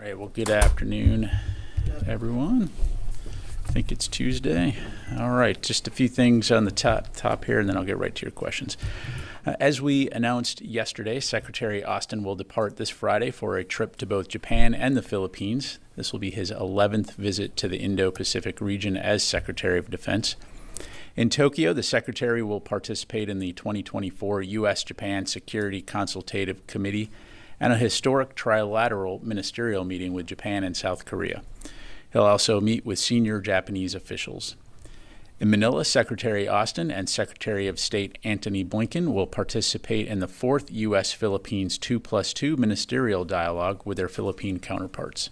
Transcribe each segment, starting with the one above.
right, well, good afternoon, everyone. I think it's Tuesday. All right, just a few things on the top here, and then I'll get right to your questions. As we announced yesterday, Secretary Austin will depart this Friday for a trip to both Japan and the Philippines. This will be his 11th visit to the Indo-Pacific region as Secretary of Defense. In Tokyo, the Secretary will participate in the 2024 U.S.-Japan Security Consultative Committee and a historic trilateral ministerial meeting with Japan and South Korea. He'll also meet with senior Japanese officials. In Manila, Secretary Austin and Secretary of State Antony Blinken will participate in the 4th U.S.-Philippines 2+2 ministerial dialogue with their Philippine counterparts.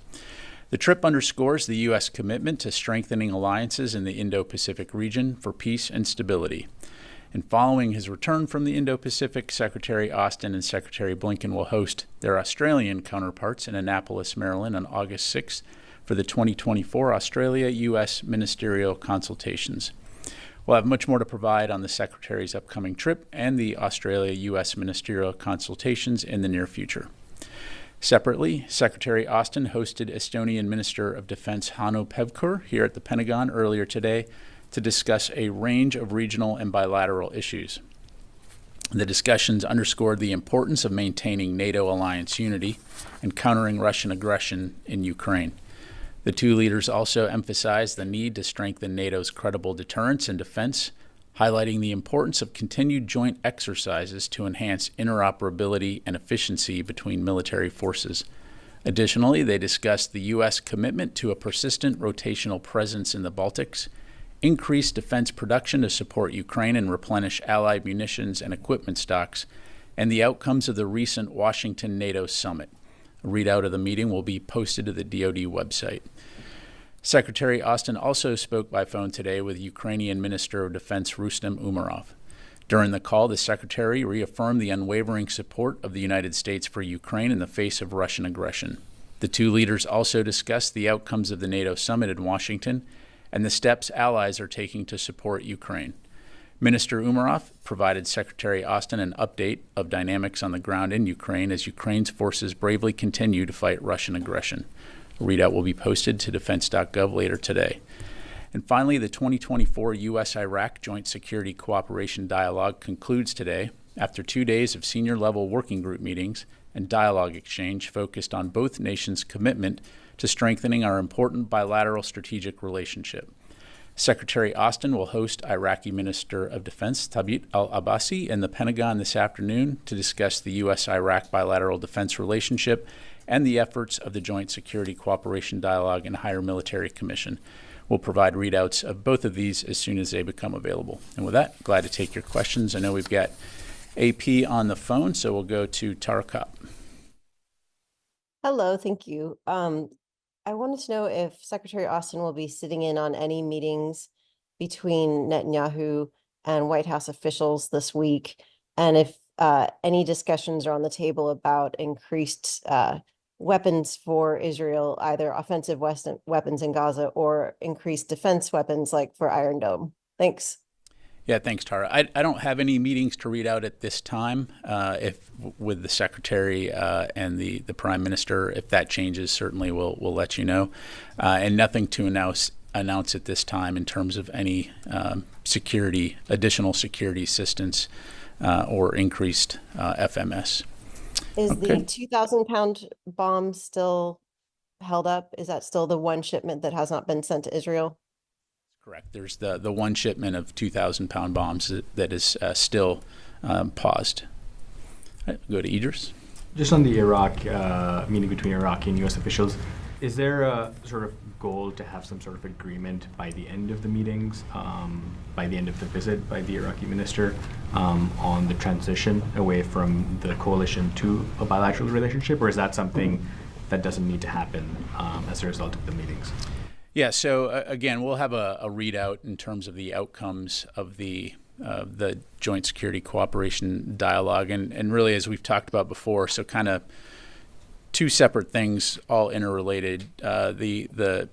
The trip underscores the U.S. commitment to strengthening alliances in the Indo-Pacific region for peace and stability. And following his return from the Indo-Pacific, Secretary Austin and Secretary Blinken will host their Australian counterparts in Annapolis, Maryland on August 6th for the 2024 Australia-U.S. ministerial consultations. We'll have much more to provide on the Secretary's upcoming trip and the Australia-U.S. ministerial consultations in the near future. Separately, Secretary Austin hosted Estonian Minister of Defense Hanno Pevkur here at the Pentagon earlier today to discuss a range of regional and bilateral issues. The discussions underscored the importance of maintaining NATO alliance unity and countering Russian aggression in Ukraine. The two leaders also emphasized the need to strengthen NATO's credible deterrence and defense, highlighting the importance of continued joint exercises to enhance interoperability and efficiency between military forces. Additionally, they discussed the U.S. commitment to a persistent rotational presence in the Baltics, increased defense production to support Ukraine and replenish allied munitions and equipment stocks, and the outcomes of the recent Washington NATO summit. A readout of the meeting will be posted to the DoD website. Secretary Austin also spoke by phone today with Ukrainian Minister of Defense Rustem Umerov. During the call, the Secretary reaffirmed the unwavering support of the United States for Ukraine in the face of Russian aggression. The two leaders also discussed the outcomes of the NATO summit in Washington and the steps allies are taking to support Ukraine. Minister Umerov provided Secretary Austin an update of dynamics on the ground in Ukraine as Ukraine's forces bravely continue to fight Russian aggression. A readout will be posted to defense.gov later today. And finally, the 2024 U.S.-Iraq Joint Security Cooperation Dialogue concludes today after 2 days of senior-level working group meetings and dialogue exchange focused on both nations' commitment to strengthening our important bilateral strategic relationship. Secretary Austin will host Iraqi Minister of Defense Thabit al-Abbasi in the Pentagon this afternoon to discuss the U.S.-Iraq bilateral defense relationship and the efforts of the Joint Security Cooperation Dialogue and Higher Military Commission. We'll provide readouts of both of these as soon as they become available. And with that, glad to take your questions. I know we've got AP on the phone, so we'll go to Tara Kopp. Hello, thank you. I wanted to know if Secretary Austin will be sitting in on any meetings between Netanyahu and White House officials this week, and if any discussions are on the table about increased weapons for Israel, either offensive weapons in Gaza or increased defense weapons like for Iron Dome. Thanks. Yeah, thanks, Tara. I don't have any meetings to read out at this time. If with the Secretary and the Prime Minister, if that changes, certainly we'll let you know. And nothing to announce at this time in terms of any additional security assistance or increased FMS. Is the 2,000-pound bomb still held up? Is that still the one shipment that has not been sent to Israel? Correct. There's the one shipment of 2,000-pound bombs that is still paused. Right, go to Idris. Just on the Iraq meeting between Iraqi and U.S. officials, is there a sort of goal to have some sort of agreement by the end of the meetings, by the end of the visit by the Iraqi minister, on the transition away from the coalition to a bilateral relationship, or is that something that doesn't need to happen as a result of the meetings? Yeah, so again, we'll have a readout in terms of the outcomes of the Joint Security Cooperation Dialogue, and really, as we've talked about before, so kind of two separate things, all interrelated. The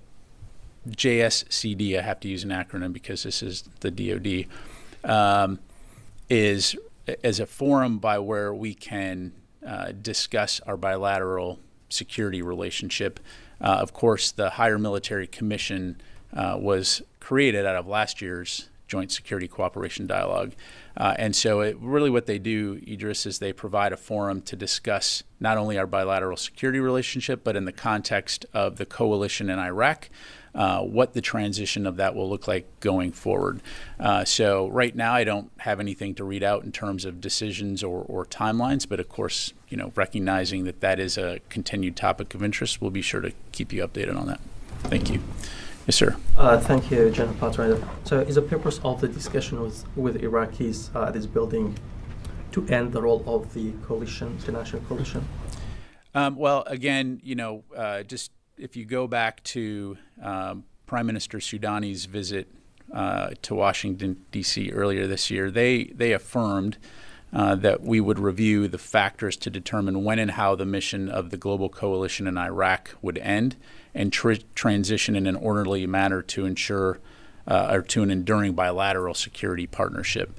JSCD, I have to use an acronym because this is the DoD, is as a forum by where we can discuss our bilateral security relationship. Of course, the Higher Military Commission was created out of last year's Joint Security Cooperation Dialogue. And so really what they do, Idris, is they provide a forum to discuss not only our bilateral security relationship, but in the context of the coalition in Iraq, what the transition of that will look like going forward. So right now I don't have anything to read out in terms of decisions or timelines, but of course, recognizing that that is a continued topic of interest, we'll be sure to keep you updated on that. Thank you. Yes, sir. Thank you, General Pat Ryder. So is the purpose of the discussion with Iraqis at this building to end the role of the coalition, international coalition? Well, again, just if you go back to Prime Minister Soudani's visit to Washington, D.C. earlier this year, they affirmed that we would review the factors to determine when and how the mission of the global coalition in Iraq would end and transition in an orderly manner to ensure or to an enduring bilateral security partnership.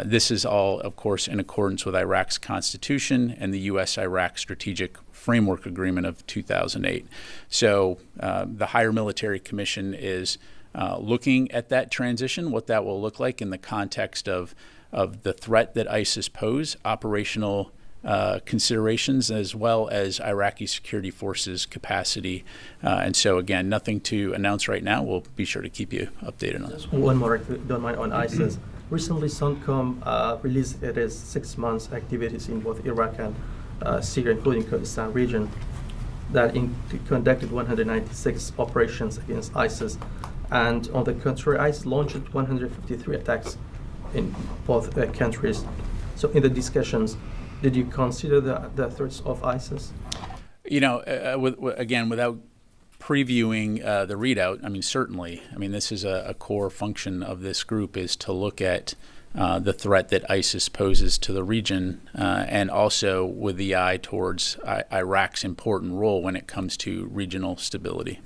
This is all, of course, in accordance with Iraq's constitution and the U.S.-Iraq Strategic Framework Agreement of 2008. So the Higher Military Commission is looking at that transition, what that will look like in the context of the threat that ISIS pose, operational considerations, as well as Iraqi security forces capacity. And so, again, nothing to announce right now. We'll be sure to keep you updated on this. One more, if you don't mind, on ISIS. Recently, CENTCOM released its 6 months activities in both Iraq and Syria, including Kurdistan region, that conducted 196 operations against ISIS. And on the contrary, ISIS launched 153 attacks in both countries. So in the discussions, did you consider the threats of ISIS? Again, without previewing the readout, certainly. This is a core function of this group, is to look at the threat that ISIS poses to the region, and also with the eye towards Iraq's important role when it comes to regional stability.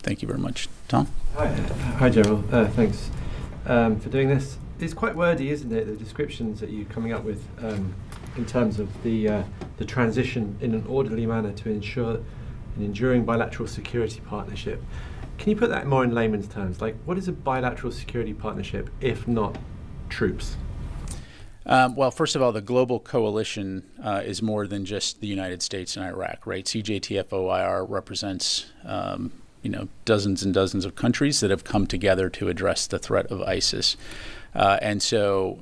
Thank you very much. Tom? Hi, General. Thanks for doing this. It's quite wordy, isn't it, the descriptions that you're coming up with in terms of the transition in an orderly manner to ensure an enduring bilateral security partnership. Can you put that more in layman's terms? Like, what is a bilateral security partnership if not troops? Well, first of all, the global coalition is more than just the United States and Iraq, right? CJTF-OIR represents dozens and dozens of countries that have come together to address the threat of ISIS. And so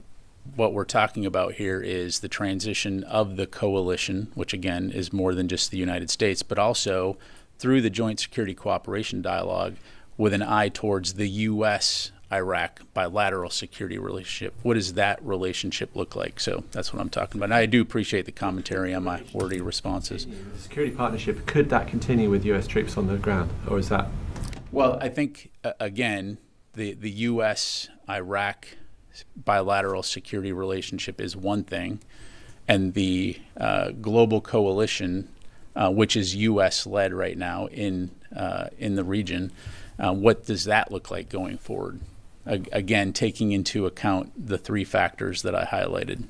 what we're talking about here is the transition of the coalition, which again is more than just the United States, but also through the Joint Security Cooperation Dialogue with an eye towards the U.S.-Iraq bilateral security relationship. What does that relationship look like? So that's what I'm talking about. And I do appreciate the commentary on my wordy responses. The security partnership, could that continue with U.S. troops on the ground, or is that? Well, I think, again, the U.S.-Iraq bilateral security relationship is one thing, and the global coalition, which is U.S.-led right now in the region, what does that look like going forward? Again, taking into account the three factors that I highlighted.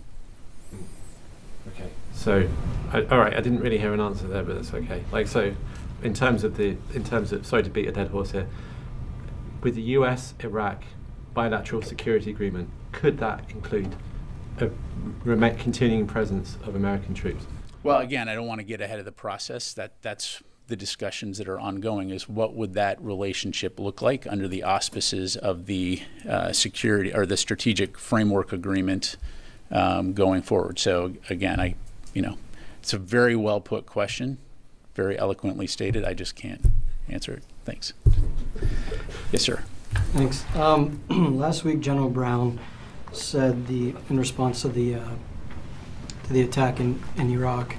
Okay. So, all right, I didn't really hear an answer there, but that's okay. In terms of sorry to beat a dead horse here, with the U.S.-Iraq bilateral security agreement, could that include a continuing presence of American troops? Well, again, I don't want to get ahead of the process. That's the discussions that are ongoing, is what would that relationship look like under the auspices of the security or the strategic framework agreement going forward. So again, it's a very well put question, very eloquently stated. I just can't answer it. Thanks. Yes, sir. Thanks. Last week, General Brown said in response to the attack in Iraq,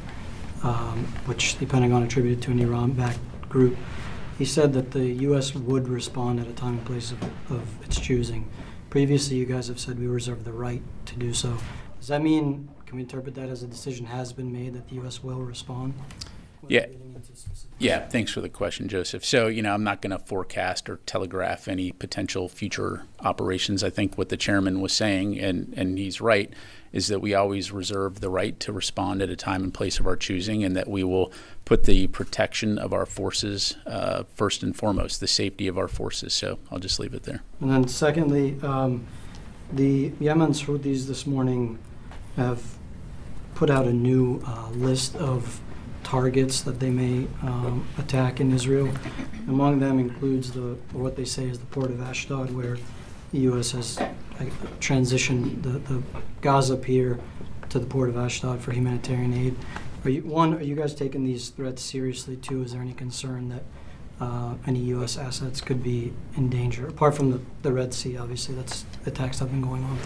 which the Pentagon attributed to an Iran-backed group, he said that the U.S. would respond at a time and place of its choosing. Previously, you guys have said we reserve the right to do so. Does that mean, can we interpret that as a decision has been made that the U.S. will respond? Yeah. into specifics. Yeah, thanks for the question, Joseph. So, I'm not going to forecast or telegraph any potential future operations. I think what the chairman was saying, and he's right, is that we always reserve the right to respond at a time and place of our choosing, and that we will put the protection of our forces first and foremost, the safety of our forces. So I'll just leave it there. And then secondly, the Yemen's Houthis this morning have put out a new list of targets that they may attack in Israel. Among them includes what they say is the port of Ashdod, where the U.S. has transitioned the Gaza pier to the port of Ashdod for humanitarian aid. Are you guys taking these threats seriously? Two, is there any concern that any U.S. assets could be in danger? Apart from the Red Sea, obviously, that's attacks have been going on.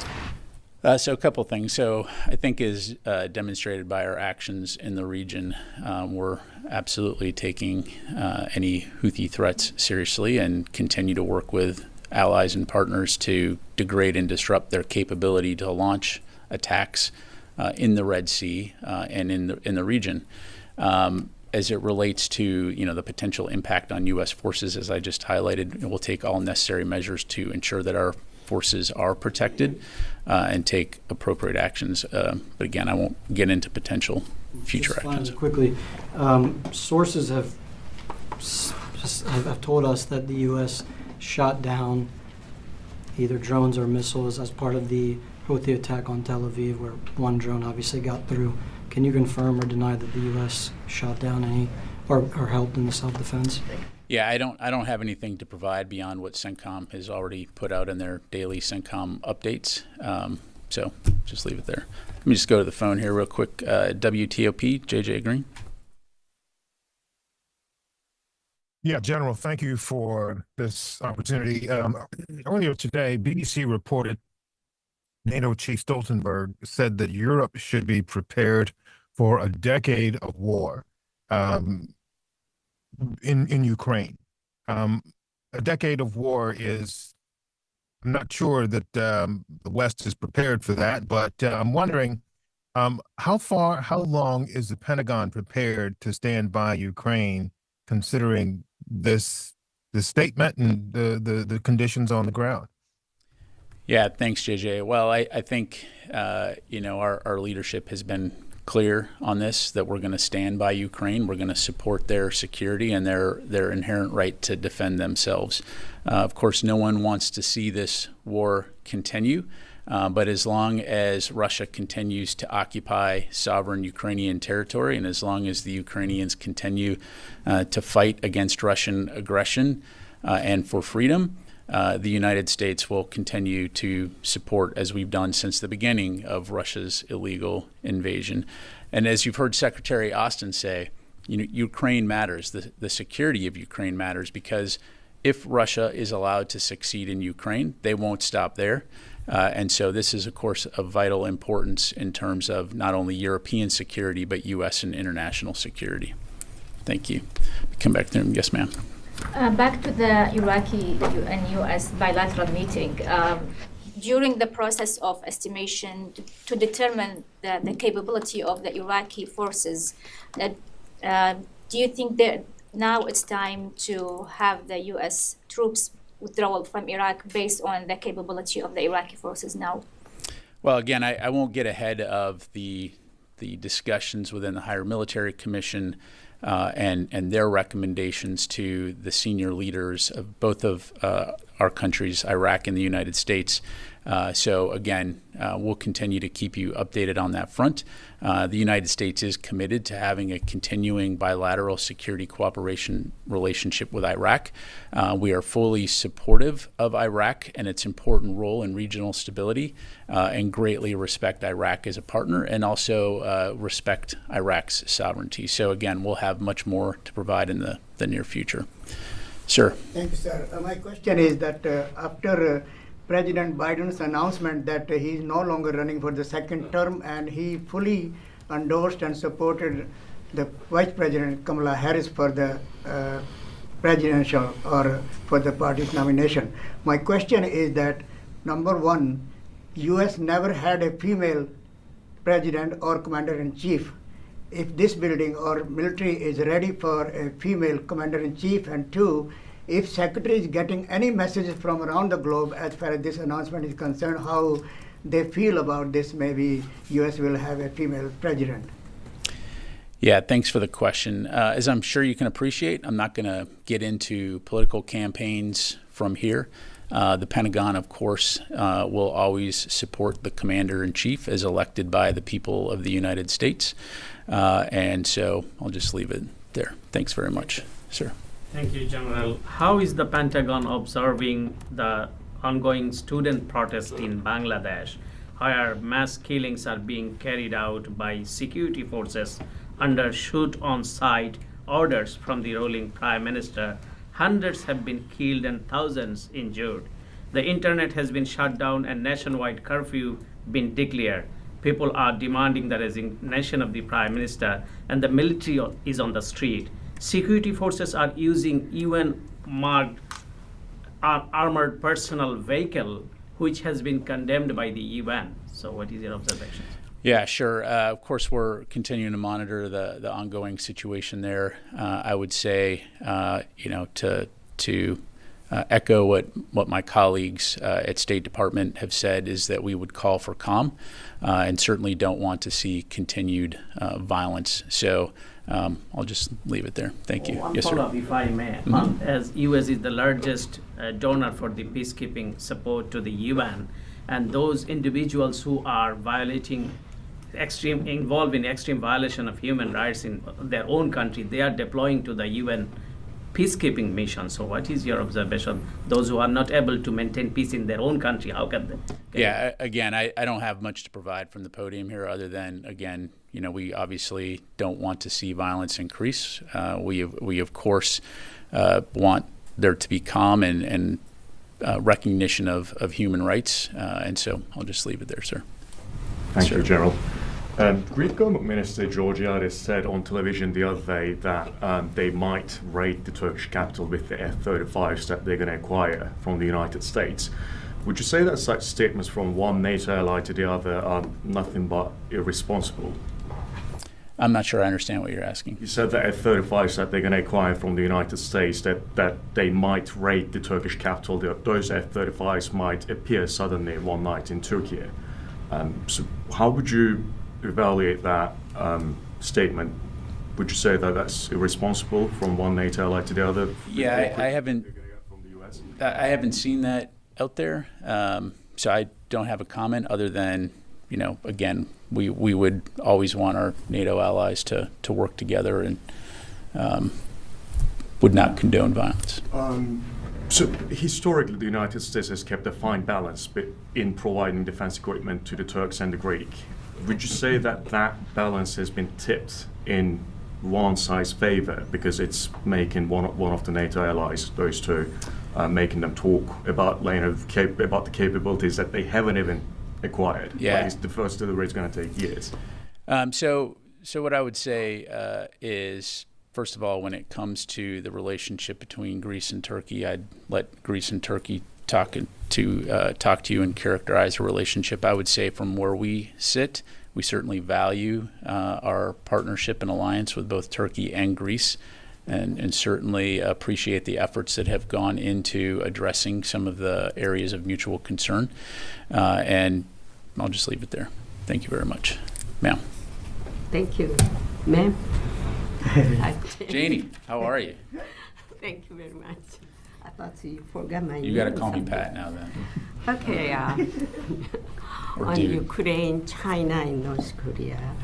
So a couple things. So I think as demonstrated by our actions in the region, we're absolutely taking any Houthi threats seriously and continue to work with allies and partners to degrade and disrupt their capability to launch attacks in the Red Sea and in the region. As it relates to the potential impact on U.S. forces, as I just highlighted, we'll take all necessary measures to ensure that our forces are protected and take appropriate actions. But again, I won't get into potential future actions. Quickly, sources have told us that the U.S. shot down either drones or missiles as part of the Houthi attack on Tel Aviv, where one drone obviously got through. Can you confirm or deny that the U.S. shot down any or helped in the self-defense? Yeah, I don't have anything to provide beyond what CENTCOM has already put out in their daily CENTCOM updates. So just leave it there. Let me just go to the phone here real quick. WTOP, JJ Green. Yeah, General, thank you for this opportunity. Earlier today, BBC reported NATO Chief Stoltenberg said that Europe should be prepared for a decade of war in Ukraine. A decade of war is, I'm not sure that the West is prepared for that, but I'm wondering how long is the Pentagon prepared to stand by Ukraine, considering the statement and the conditions on the ground? Yeah, thanks, JJ. Well, I think our leadership has been clear on this, that we're going to stand by Ukraine. We're going to support their security and their inherent right to defend themselves. Of course, no one wants to see this war continue, but as long as Russia continues to occupy sovereign Ukrainian territory, and as long as the Ukrainians continue to fight against Russian aggression and for freedom, the United States will continue to support, as we've done since the beginning of Russia's illegal invasion. And as you've heard Secretary Austin say, Ukraine matters. The security of Ukraine matters, because if Russia is allowed to succeed in Ukraine, they won't stop there. And so this is, of course, of vital importance in terms of not only European security, but U.S. and international security. Thank you. Come back there. Yes, ma'am. Back to the Iraqi and U.S. bilateral meeting. During the process of estimation to determine the capability of the Iraqi forces, do you think that now it's time to have the U.S. troops withdrawal from Iraq based on the capability of the Iraqi forces now? Well, again, I won't get ahead of the discussions within the Higher Military Commission and their recommendations to the senior leaders of both of our countries, Iraq and the United States. So again, we'll continue to keep you updated on that front. The United States is committed to having a continuing bilateral security cooperation relationship with Iraq. We are fully supportive of Iraq and its important role in regional stability, and greatly respect Iraq as a partner, and also respect Iraq's sovereignty. So again, we'll have much more to provide in the near future. Sir. Thank you, sir. My question is that after President Biden's announcement that he is no longer running for the second term, and he fully endorsed and supported the Vice President Kamala Harris for the presidential or for the party's nomination. My question is that, number one, U.S. never had a female president or commander-in-chief. if this building or military is ready for a female commander-in-chief, and two, if Secretary is getting any messages from around the globe as far as this announcement is concerned, how they feel about this, maybe U.S. will have a female president. Yeah, thanks for the question. As I'm sure you can appreciate, I'm not going to get into political campaigns from here. The Pentagon, of course, will always support the Commander-in-Chief as elected by the people of the United States. And so I'll just leave it there. Thanks very much, sir. Thank you, General. How is the Pentagon observing the ongoing student protest in Bangladesh, where mass killings are being carried out by security forces under shoot-on-sight orders from the ruling Prime Minister? Hundreds have been killed and thousands injured. The internet has been shut down and nationwide curfew been declared. People are demanding the resignation of the Prime Minister, and the military is on the street. Security forces are using UN-marked armored personnel vehicle, which has been condemned by the UN. So what is your observation? Yeah, sure. Of course, we're continuing to monitor the ongoing situation there. I would say, to echo what my colleagues at State Department have said, is that we would call for calm and certainly don't want to see continued violence. So I'll just leave it there. Thank you. One Yes, sir. follow-up, if I may. As U.S. is the largest donor for the peacekeeping support to the UN, and those individuals who are involved in extreme violation of human rights in their own country, they are deploying to the UN peacekeeping mission. So what is your observation? Those who are not able to maintain peace in their own country, how can they? Yeah, again, I don't have much to provide from the podium here other than, again, we obviously don't want to see violence increase. We of course, want there to be calm and recognition of human rights. And so I'll just leave it there, sir. Thank you, General. Greek Government Minister Georgiadis said on television the other day that they might raid the Turkish capital with the F-35s that they're going to acquire from the United States. Would you say that such statements from one NATO ally to the other are nothing but irresponsible? I'm not sure I understand what you're asking. You said that F-35s that they're going to acquire from the United States, that they might raid the Turkish capital. Those F-35s might appear suddenly one night in Turkey. So how would you evaluate that statement? Would you say that that's irresponsible from one NATO ally to the other? Yeah, I haven't. From the US? I haven't seen that out there, so I don't have a comment other than, again, we would always want our NATO allies to work together and would not condone violence. So historically, the United States has kept a fine balance in providing defense equipment to the Turks and the Greek. Would you say that that balance has been tipped in one side's favor because it's making one of the NATO allies, those two, making them talk about about the capabilities that they haven't even acquired? Yeah. Like the first delivery is going to take years. So what I would say is, first of all, when it comes to the relationship between Greece and Turkey, I'd let Greece and Turkey talk to you and characterize the relationship. I would say from where we sit, we certainly value our partnership and alliance with both Turkey and Greece, and certainly appreciate the efforts that have gone into addressing some of the areas of mutual concern. And I'll just leave it there. Thank you very much. Ma'am. Thank you. Ma'am? Janie, how are you? Thank you very much. I thought you forgot my name. You got to call me Pat now then. Okay. On dude. Ukraine, China, and North Korea.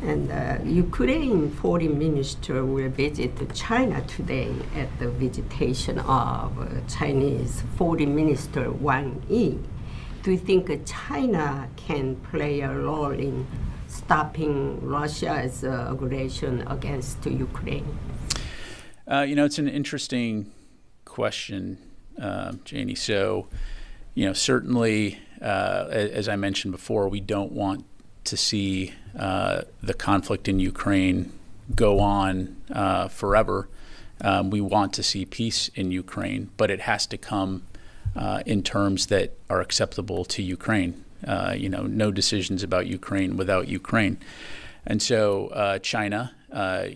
And Ukraine foreign minister will visit China today at the visitation of Chinese foreign minister Wang Yi. Do you think China can play a role in stopping Russia's aggression against Ukraine? It's an interesting question, Janie. So, certainly, as I mentioned before, we don't want to see the conflict in Ukraine go on forever. We want to see peace in Ukraine, but it has to come in terms that are acceptable to Ukraine. No decisions about Ukraine without Ukraine. And so China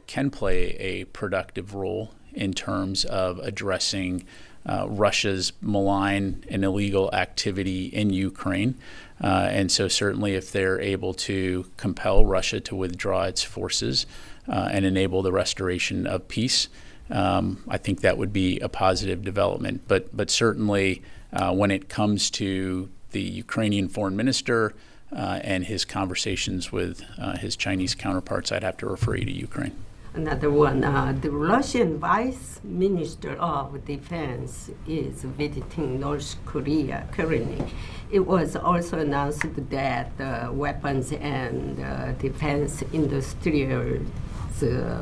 can play a productive role in terms of addressing Russia's malign and illegal activity in Ukraine. And so certainly if they're able to compel Russia to withdraw its forces and enable the restoration of peace, I think that would be a positive development. But certainly when it comes to the Ukrainian foreign minister and his conversations with his Chinese counterparts, I'd have to refer you to Ukraine. Another one, the Russian Vice Minister of Defense is visiting North Korea currently. It was also announced that weapons and defense industries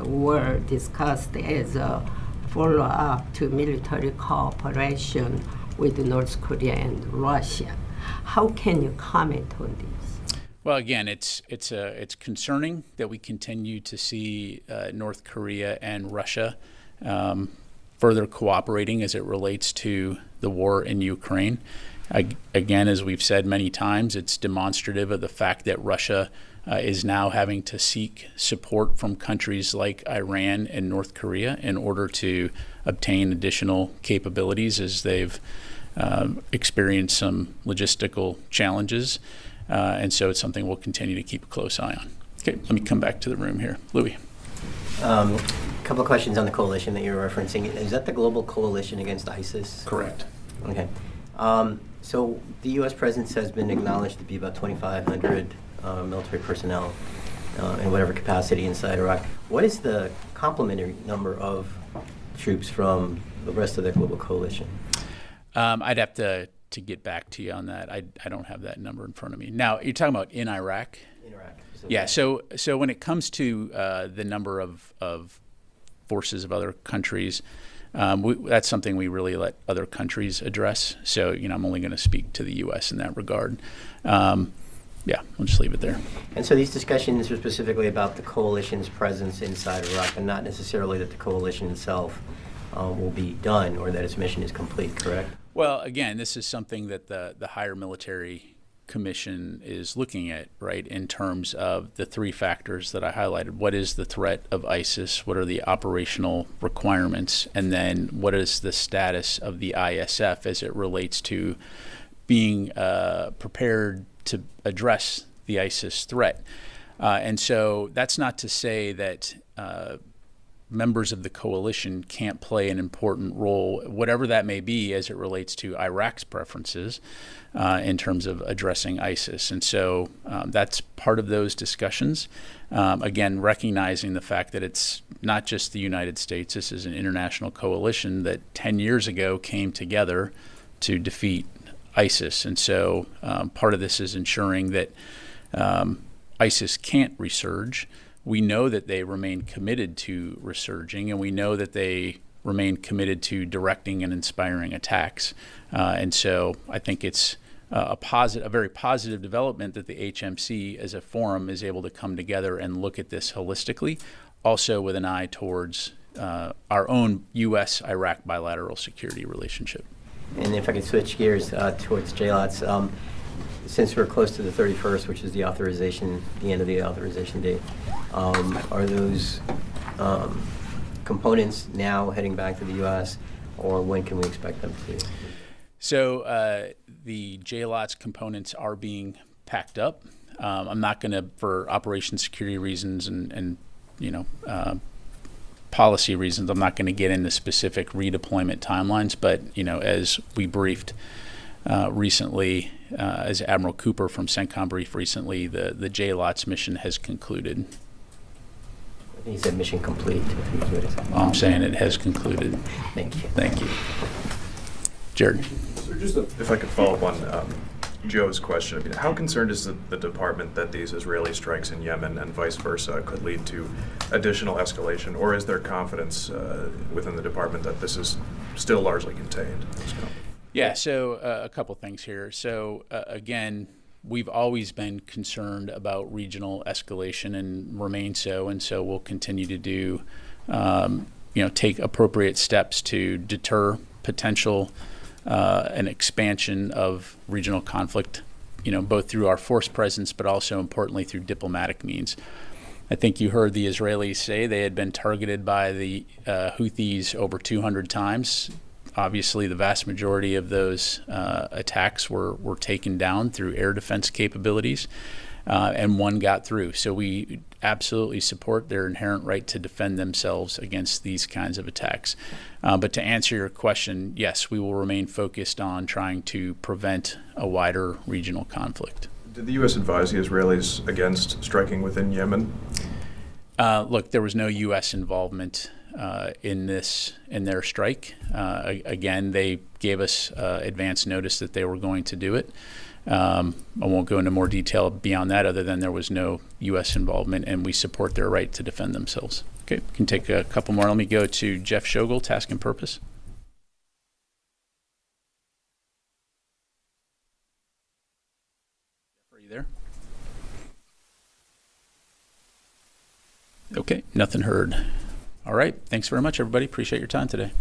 were discussed as a follow-up to military cooperation with North Korea and Russia. How can you comment on this? Well, again, it's concerning that we continue to see North Korea and Russia further cooperating as it relates to the war in Ukraine. Again, as we've said many times, it's demonstrative of the fact that Russia is now having to seek support from countries like Iran and North Korea in order to obtain additional capabilities as they've experienced some logistical challenges. And so it's something we'll continue to keep a close eye on. Okay, let me come back to the room here. Louis. A couple of questions on the coalition that you're referencing. Is that the global coalition against ISIS? Correct. Okay. So the U.S. presence has been acknowledged to be about 2,500 military personnel in whatever capacity inside Iraq. What is the complementary number of troops from the rest of the global coalition? I'd have to get back to you on that. I don't have that number in front of me. Now, you're talking about in Iraq? In Iraq. Yeah, so when it comes to the number of forces of other countries, that's something we really let other countries address. So, I'm only going to speak to the U.S. in that regard. Yeah, I'll just leave it there. And so these discussions are specifically about the coalition's presence inside Iraq and not necessarily that the coalition itself will be done or that its mission is complete, correct? Well, again, this is something that the higher military commission is looking at, right, in terms of the three factors that I highlighted. What is the threat of ISIS? What are the operational requirements? And then what is the status of the ISF as it relates to being prepared to address the ISIS threat? And so that's not to say that members of the coalition can't play an important role, whatever that may be, as it relates to Iraq's preferences in terms of addressing ISIS. And so that's part of those discussions. Again, recognizing the fact that it's not just the United States. This is an international coalition that 10 years ago came together to defeat ISIS. And so part of this is ensuring that ISIS can't resurge. We know that they remain committed to resurging, and we know that they remain committed to directing and inspiring attacks. And so I think it's a very positive development that the HMC as a forum is able to come together and look at this holistically, also with an eye towards our own U.S.-Iraq bilateral security relationship. And if I could switch gears towards JLOTS, since we're close to the 31st, which is the end of the authorization date, are those components now heading back to the U.S., or when can we expect them to? So the JLOTS components are being packed up. I'm not going to, for operation security reasons and policy reasons, I'm not going to get into specific redeployment timelines. But as we briefed recently, as Admiral Cooper from Pentagon Brief recently, the JLOTS mission has concluded. He said mission complete. I'm saying it has concluded. Thank you. Thank you. Jared. So just if I could follow up on Joe's question, how concerned is the department that these Israeli strikes in Yemen and vice versa could lead to additional escalation, or is there confidence within the department that this is still largely contained? Yeah, so a couple things here. So again, we've always been concerned about regional escalation and remain so, and so we'll continue to do, take appropriate steps to deter potential an expansion of regional conflict, both through our force presence, but also importantly through diplomatic means. I think you heard the Israelis say they had been targeted by the Houthis over 200 times. Obviously, the vast majority of those attacks were taken down through air defense capabilities, and one got through. So we absolutely support their inherent right to defend themselves against these kinds of attacks. But to answer your question, yes, we will remain focused on trying to prevent a wider regional conflict. Did the U.S. advise the Israelis against striking within Yemen? Look, there was no U.S. involvement in their strike. Again, they gave us advance notice that they were going to do it. I won't go into more detail beyond that, other than there was no U.S. involvement, and we support their right to defend themselves. Okay, we can take a couple more. Let me go to Jeff Shogel, Task and Purpose. Are you there? Okay, nothing heard. All right, thanks very much, everybody. Appreciate your time today.